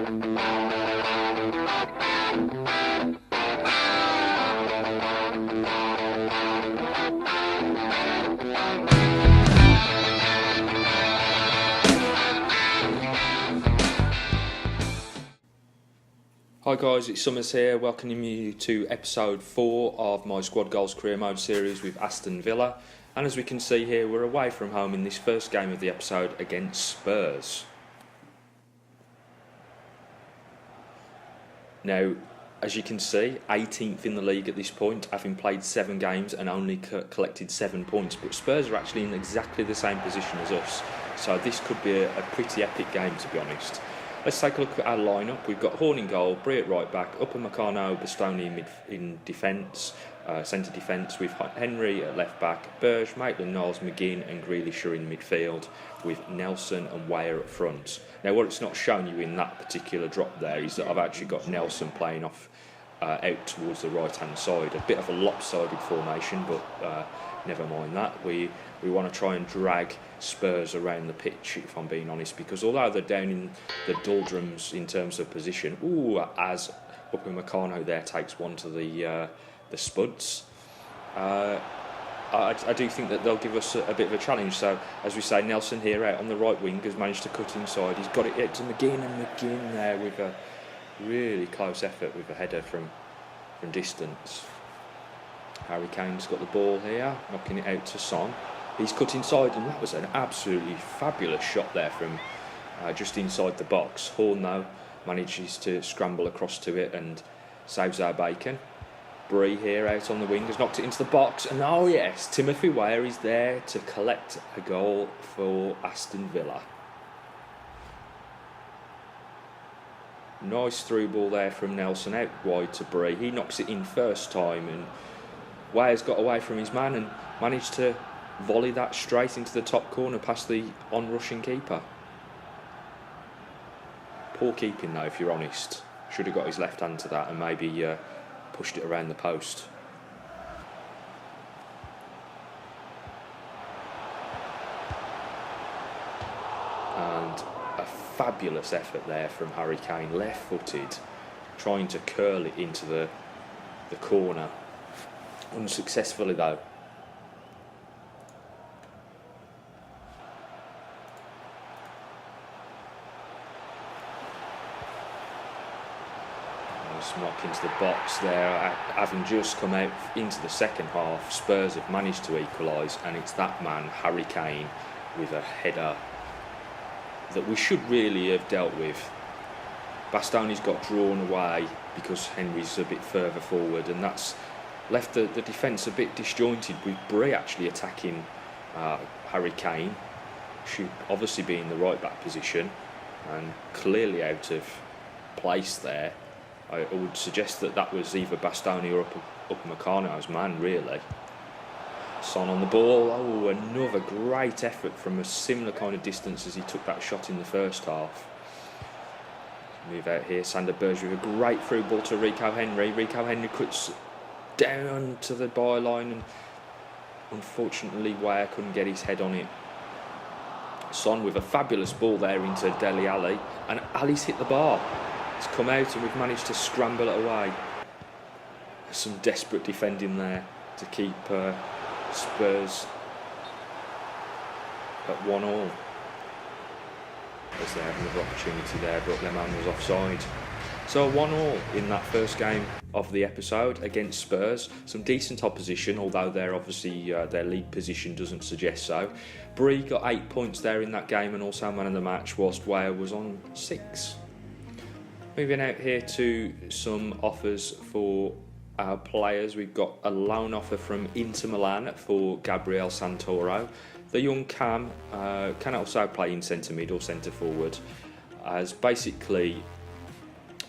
Hi guys, it's Summers here, welcoming you to episode 4 of my Squad Goals Career Mode series with Aston Villa. And as we can see here, we're away from home in this first game of the episode against Spurs. Now, as you can see, 18th in the league at this point, having played 7 games and only collected 7 points. But Spurs are actually in exactly the same position as us, so this could be a pretty epic game, to be honest. Let's take a look at our lineup. We've got Horn in goal, Bree at right back, Upamecano, Bastoni in defence, centre defence, with Henry at left back, Berge, Maitland-Niles, McGinn and Grealish are in midfield, with Nelson and Weah up front. Now, what it's not showing you in that particular drop there is that I've actually got Nelson playing off out towards the right-hand side. A bit of a lopsided formation, but never mind that. We want to try and drag Spurs around the pitch, if I'm being honest, because although they're down in the doldrums in terms of position, as Upamecano there takes one to the spuds, I do think that they'll give us a bit of a challenge. So, as we say, Nelson here out on the right wing has managed to cut inside. He's got it out to McGinn, and McGinn there with a really close effort with a header from distance. Harry Kane's got the ball here, knocking it out to Son. He's cut inside, and that was an absolutely fabulous shot there from just inside the box. Horn, though, manages to scramble across to it and saves our bacon. Bree here out on the wing has knocked it into the box, and oh yes, Timothy Weah is there to collect a goal for Aston Villa. Nice through ball there from Nelson out wide to Bree. He knocks it in first time, and Weah's got away from his man and managed to volley that straight into the top corner past the on-rushing keeper. Poor keeping though, if you're honest. Should have got his left hand to that and maybe pushed it around the post. And a fabulous effort there from Harry Kane, left-footed, trying to curl it into the corner. Unsuccessfully though. Smock into the box there, having just come out into the second half. Spurs have managed to equalise, and it's that man, Harry Kane, with a header that we should really have dealt with. Bastoni's got drawn away because Henry's a bit further forward, and that's left the defence a bit disjointed, with Bree actually attacking Harry Kane. Should obviously be in the right back position and clearly out of place there. I would suggest that was either Bastoni or Upamecano's man, really. Son on the ball. Oh, another great effort from a similar kind of distance as he took that shot in the first half. Move out here. Sander Berge with a great through ball to Rico Henry. Rico Henry cuts down to the byline, and unfortunately Weah couldn't get his head on it. Son with a fabulous ball there into Dele Alli, and Ali's hit the bar. It's come out and we've managed to scramble it away. Some desperate defending there to keep Spurs at 1-1. As they had another opportunity there, but their man was offside. So 1-1 in that first game of the episode against Spurs. Some decent opposition, although they're obviously their league position doesn't suggest so. Bree got 8 points there in that game and also man of the match, whilst Weah was on 6. Moving out here to some offers for our players. We've got a loan offer from Inter Milan for Gabriel Santoro. The young Cam can also play in centre mid or centre forward. Has basically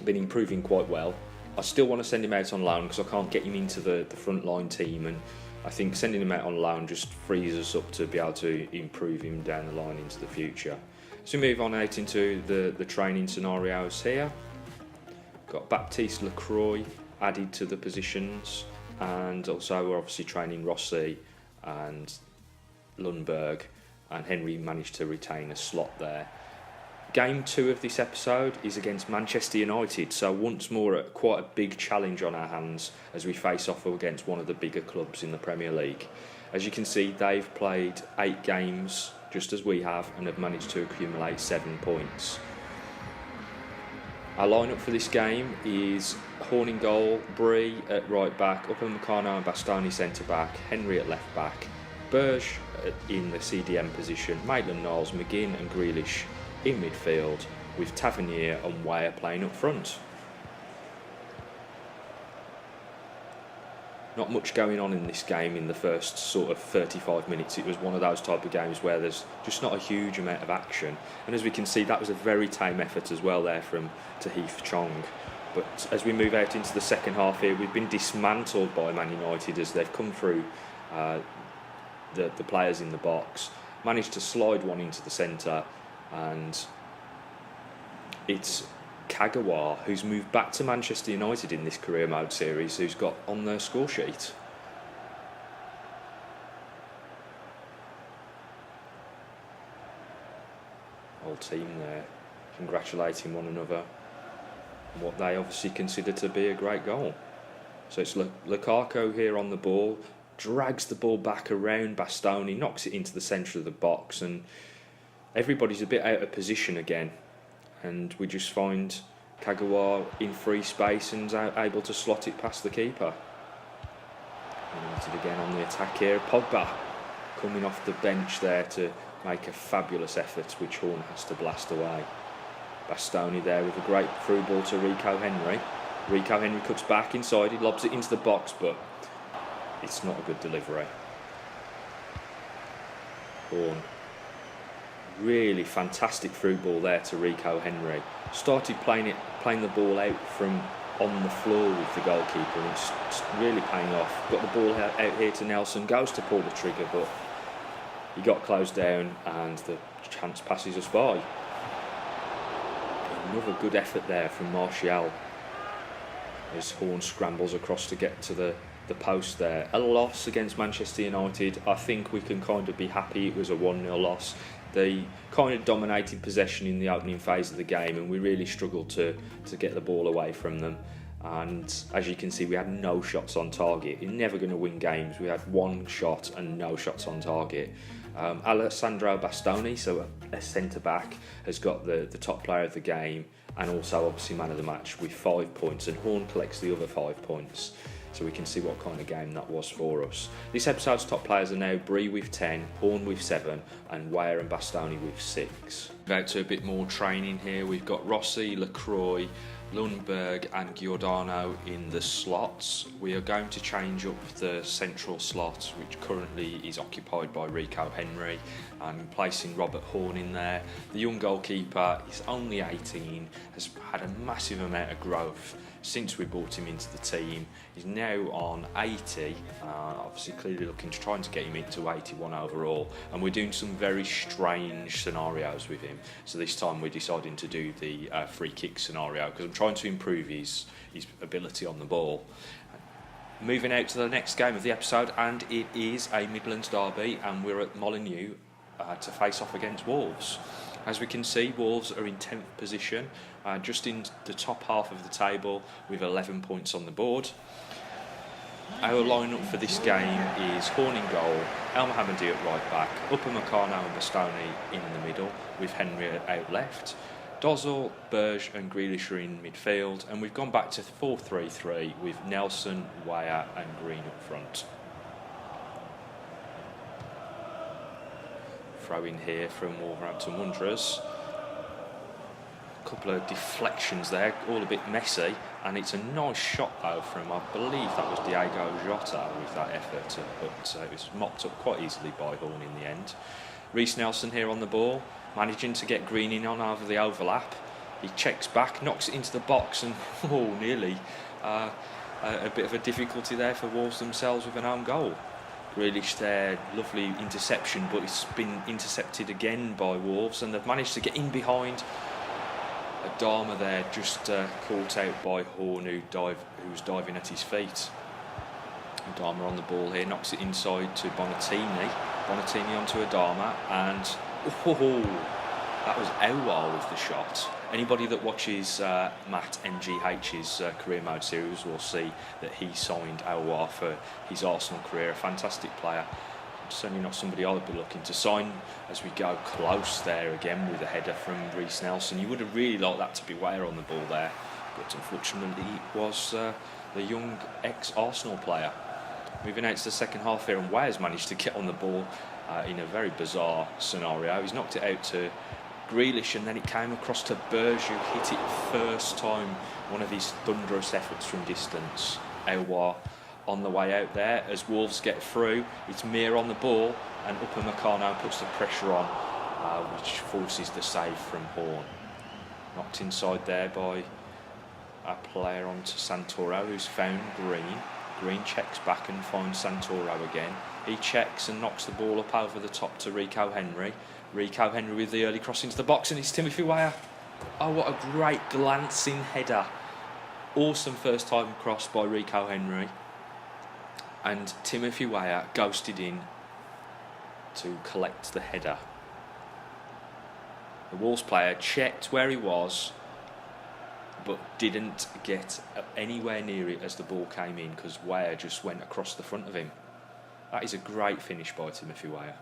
been improving quite well. I still want to send him out on loan because I can't get him into the front line team, and I think sending him out on loan just frees us up to be able to improve him down the line into the future. So we move on out into the training scenarios here. Got Baptiste Lacroix added to the positions, and also we're obviously training Rossi and Lundberg, and Henry managed to retain a slot there. Game 2 of this episode is against Manchester United, so once more quite a big challenge on our hands as we face off against one of the bigger clubs in the Premier League. As you can see, they've played 8 games just as we have and have managed to accumulate 7 points. Our lineup for this game is Horn in goal, Bree at right back, Upamecano and Bastoni centre back, Henry at left back, Berge in the CDM position, Maitland-Niles, McGinn and Grealish in midfield, with Tavernier and Weah playing up front. Not much going on in this game in the first sort of 35 minutes. It was one of those type of games where there's just not a huge amount of action. And as we can see, that was a very tame effort as well there from Tahith Chong. But as we move out into the second half here, we've been dismantled by Man United as they've come through the players in the box, managed to slide one into the centre, and it's Kagawa, who's moved back to Manchester United in this career mode series, who's got on their score sheet. Whole team there congratulating one another on what they obviously consider to be a great goal. So it's Lukaku here on the ball, drags the ball back around Bastoni, knocks it into the centre of the box, and everybody's a bit out of position again. And we just find Kagawa in free space and able to slot it past the keeper. United again on the attack here. Pogba coming off the bench there to make a fabulous effort, which Horn has to blast away. Bastoni there with a great through ball to Rico Henry. Rico Henry cuts back inside, he lobs it into the box, but it's not a good delivery. Horn. Really fantastic through ball there to Rico Henry. Started playing the ball out from on the floor with the goalkeeper, and it's really paying off. Got the ball out here to Nelson, goes to pull the trigger, but he got closed down and the chance passes us by. Another good effort there from Martial as Horn scrambles across to get to the post there. A loss against Manchester United. I think we can kind of be happy it was a 1-0 loss. They kind of dominated possession in the opening phase of the game, and we really struggled to get the ball away from them. And as you can see, we had no shots on target. You're never going to win games. We had one shot and no shots on target. Alessandro Bastoni, so a centre-back, has got the top player of the game and also obviously man of the match with 5 points, and Horn collects the other 5 points. So we can see what kind of game that was for us. This episode's top players are now Bree with 10, Horn with 7, and Weah and Bastoni with 6. Out to a bit more training here. We've got Rossi, Lacroix, Lundberg and Giordano in the slots. We are going to change up the central slot, which currently is occupied by Rico Henry, and placing Robert Horn in there. The young goalkeeper is only 18, has had a massive amount of growth since we brought him into the team. He's now on 80, obviously clearly looking to trying to get him into 81 overall, and we're doing some very strange scenarios with him. So this time we're deciding to do the free kick scenario because I'm trying to improve his ability on the ball. Moving out to the next game of the episode, and it is a Midlands derby, and we're at Molineux to face off against Wolves. As we can see, Wolves are in 10th position, just in the top half of the table with 11 points on the board. Our lineup for this game is Horn in goal, El Mohammadi at right back, Upamecano and Bastoni in the middle, with Henry out left. Dozzell, Berge and Grealish are in midfield, and we've gone back to 4-3-3 with Nelson, Weah and Green up front. Throw in here from Wolverhampton Wanderers. A couple of deflections there, all a bit messy, and it's a nice shot though from, I believe that was Diego Jota with that effort, but it was mopped up quite easily by Horn in the end. Reece Nelson here on the ball, managing to get Green in on over the overlap. He checks back, knocks it into the box, and nearly a bit of a difficulty there for Wolves themselves with an own goal. Grealish there, lovely interception, but it's been intercepted again by Wolves, and they've managed to get in behind. Adama there just caught out by Horn, who was diving at his feet. Adama on the ball here, knocks it inside to Bonatini. Bonatini onto Adama, and That was Elwar with the shot. Anybody that watches Matt MGH's career mode series will see that he signed Elwar for his Arsenal career. A fantastic player. Certainly not somebody I would be looking to sign as we go close there again with a header from Reece Nelson. You would have really liked that to be Weah on the ball there, but unfortunately it was the young ex-Arsenal player. Moving out to the second half here, and Weah's managed to get on the ball in a very bizarre scenario. He's knocked it out to Grealish, and then it came across to Berge, who hit it first time, one of his thunderous efforts from distance. Elwar on the way out there as Wolves get through. It's Mir on the ball, and Upamecano puts the pressure on, which forces the save from Horn. Knocked inside there by a player onto Santoro, who's found Green. Green checks back and finds Santoro again. He checks and knocks the ball up over the top to Rico Henry. Rico Henry with the early cross into the box, and it's Timothy Weah. Oh, what a great glancing header. Awesome first time cross by Rico Henry. And Timothy Weah ghosted in to collect the header. The Wolves player checked where he was, but didn't get anywhere near it as the ball came in, because Weah just went across the front of him. That is a great finish by Timothy Weah.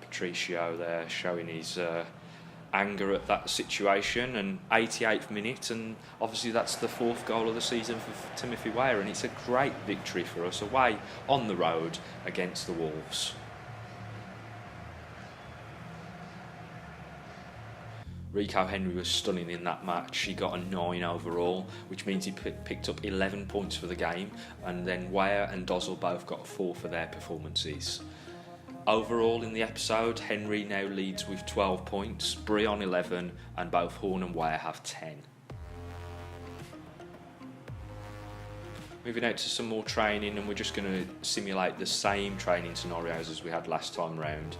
Patricio there showing his anger at that situation, and 88th minute, and obviously that's the 4th goal of the season for Timothy Weah, and it's a great victory for us away on the road against the Wolves. Rico Henry was stunning in that match. He got a 9 overall, which means he picked up 11 points for the game, and then Weah and Dozzell both got 4 for their performances. Overall in the episode, Henry now leads with 12 points, Bree on 11, and both Horn and Weah have 10. Moving out to some more training, and we're just going to simulate the same training scenarios as we had last time round.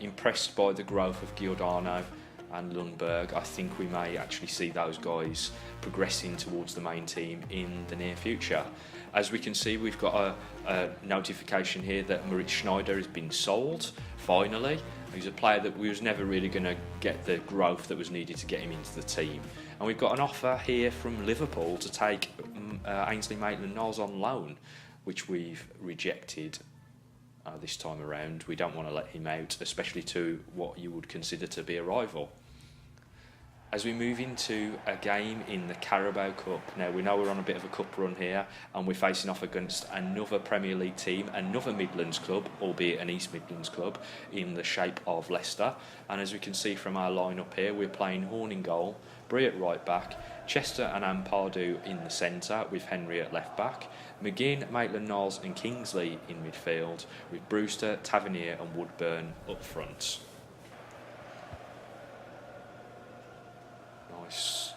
Impressed by the growth of Giordano and Lundberg. I think we may actually see those guys progressing towards the main team in the near future. As we can see, we've got a notification here that Moritz Schneider has been sold, finally. He's a player that we was never really going to get the growth that was needed to get him into the team. And we've got an offer here from Liverpool to take Ainsley Maitland-Niles on loan, which we've rejected this time around. We don't want to let him out, especially to what you would consider to be a rival. As we move into a game in the Carabao Cup, now we know we're on a bit of a cup run here, and we're facing off against another Premier League team, another Midlands club, albeit an East Midlands club, in the shape of Leicester. And as we can see from our line-up here, we're playing Horn in goal, Bree at right back, Chester and Ampadu in the centre, with Henry at left back, McGinn, Maitland-Niles and Kingsley in midfield, with Brewster, Tavernier and Woodburn up front. Nice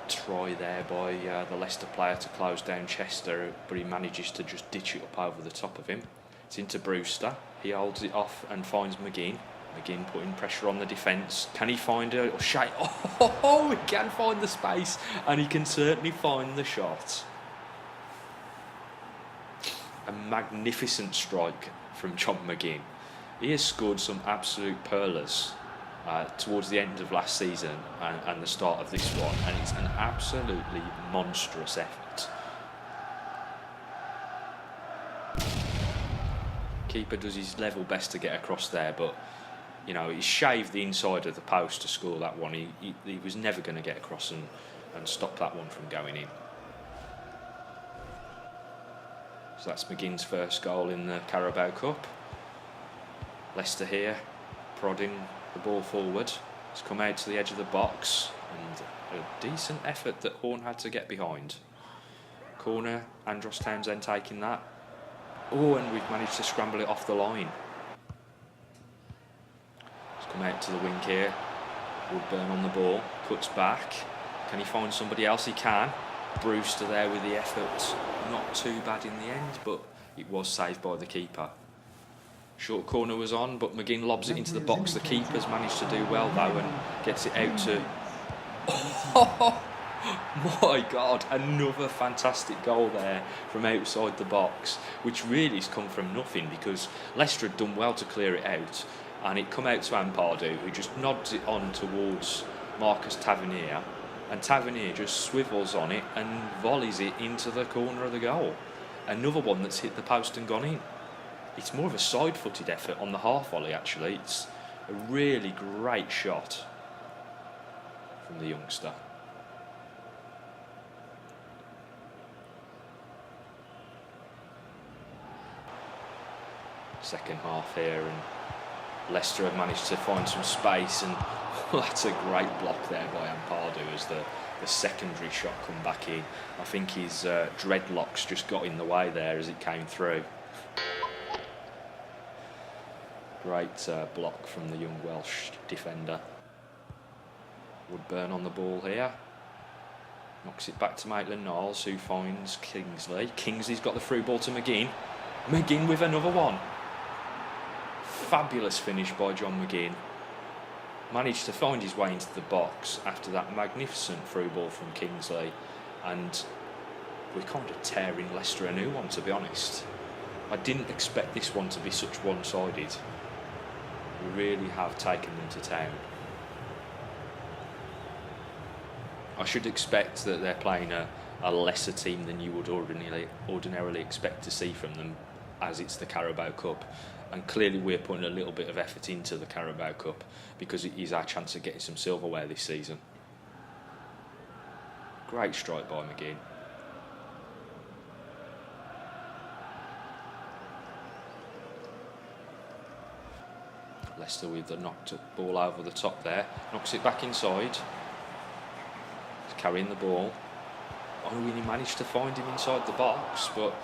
try there by the Leicester player to close down Chester, but he manages to just ditch it up over the top of him. It's into Brewster. He holds it off and finds McGinn. McGinn putting pressure on the defence. Can he find a shot? Oh, he can find the space, and he can certainly find the shot. A magnificent strike from John McGinn. He has scored some absolute pearlers towards the end of last season and the start of this one, and it's an absolutely monstrous effort. Keeper does his level best to get across there, but you know, he shaved the inside of the post to score that one. He was never going to get across and stop that one from going in. So that's McGinn's first goal in the Carabao Cup. Leicester here, prodding the ball forward. It's come out to the edge of the box, and a decent effort that Horn had to get behind. Corner, Andros Townsend taking that. Oh, and we've managed to scramble it off the line. It's come out to the wing here. Woodburn on the ball, cuts back. Can he find somebody else? He can. Brewster there with the effort. Not too bad in the end, but it was saved by the keeper. Short corner was on, but McGinn lobs it into the box. The keeper's managed to do well though and gets it out to... Oh, My God, another fantastic goal there from outside the box, which really has come from nothing because Leicester had done well to clear it out, and it come out to Ampadu, who just nods it on towards Marcus Tavernier, and Tavernier just swivels on it and volleys it into the corner of the goal. Another one that's hit the post and gone in. It's more of a side-footed effort on the half volley, actually. It's a really great shot from the youngster. Second half here, and Leicester have managed to find some space, and that's a great block there by Ampadu as the secondary shot come back in. I think his dreadlocks just got in the way there as it came through. Great block from the young Welsh defender. Woodburn on the ball here. Knocks it back to Maitland-Niles, who finds Kingsley. Kingsley's got the through ball to McGinn. McGinn with another one. Fabulous finish by John McGinn. Managed to find his way into the box after that magnificent through ball from Kingsley, and we're kind of tearing Leicester a new one, to be honest. I didn't expect this one to be such one-sided. We really have taken them to town. I should expect that they're playing a lesser team than you would ordinarily expect to see from them, as it's the Carabao Cup. And clearly we're putting a little bit of effort into the Carabao Cup because it is our chance of getting some silverware this season. Great strike by McGinn. Leicester with the knocked ball over the top there. Knocks it back inside. He's carrying the ball. Only when he managed to find him inside the box, but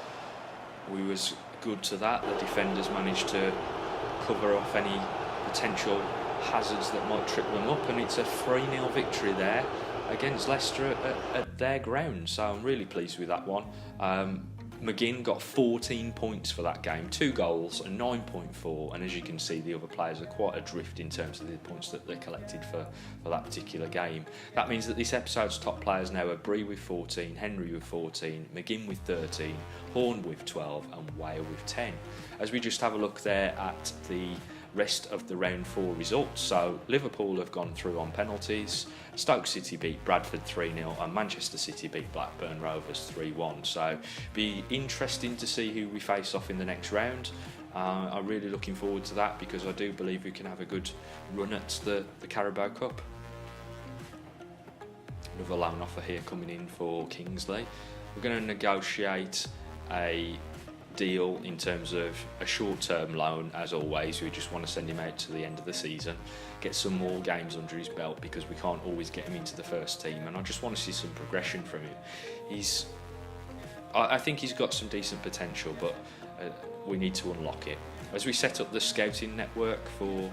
we was good to that. The defenders managed to cover off any potential hazards that might trip them up, and it's a 3-0 victory there against Leicester at their ground, so I'm really pleased with that one. McGinn got 14 points for that game, 2 goals, a 9.4, and as you can see, the other players are quite adrift in terms of the points that they collected for that particular game. That means that this episode's top players now are Bree with 14, Henry with 14, McGinn with 13, Horn with 12, and Weir with 10. As we just have a look there at the rest of the round 4 results. So Liverpool have gone through on penalties, Stoke City beat Bradford 3-0, and Manchester City beat Blackburn Rovers 3-1. So be interesting to see who we face off in the next round. I'm really looking forward to that because I do believe we can have a good run at the Carabao Cup. Another loan offer here coming in for Kingsley. We're going to negotiate a deal in terms of a short-term loan. As always, we just want to send him out to the end of the season, get some more games under his belt because we can't always get him into the first team, and I just want to see some progression from him. I think he's got some decent potential, but we need to unlock it. As we set up the scouting network for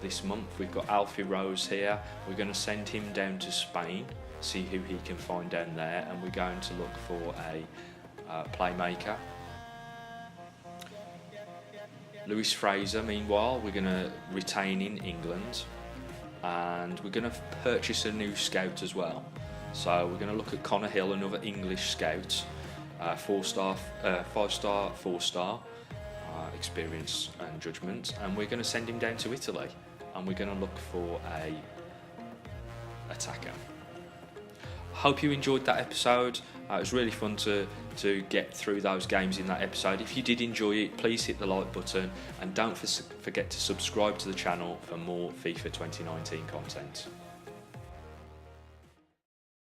this month, we've got Alfie Rose here. We're going to send him down to Spain, see who he can find down there, and we're going to look for a playmaker. Lewis Fraser, meanwhile, we're going to retain in England, and we're going to purchase a new scout as well. So we're going to look at Connor Hill, another English scout, 5-star, 4-star experience and judgment, and we're going to send him down to Italy, and we're going to look for a attacker. Hope you enjoyed that episode. It was really fun to get through those games in that episode. If you did enjoy it, please hit the like button, and don't forget to subscribe to the channel for more FIFA 2019 content.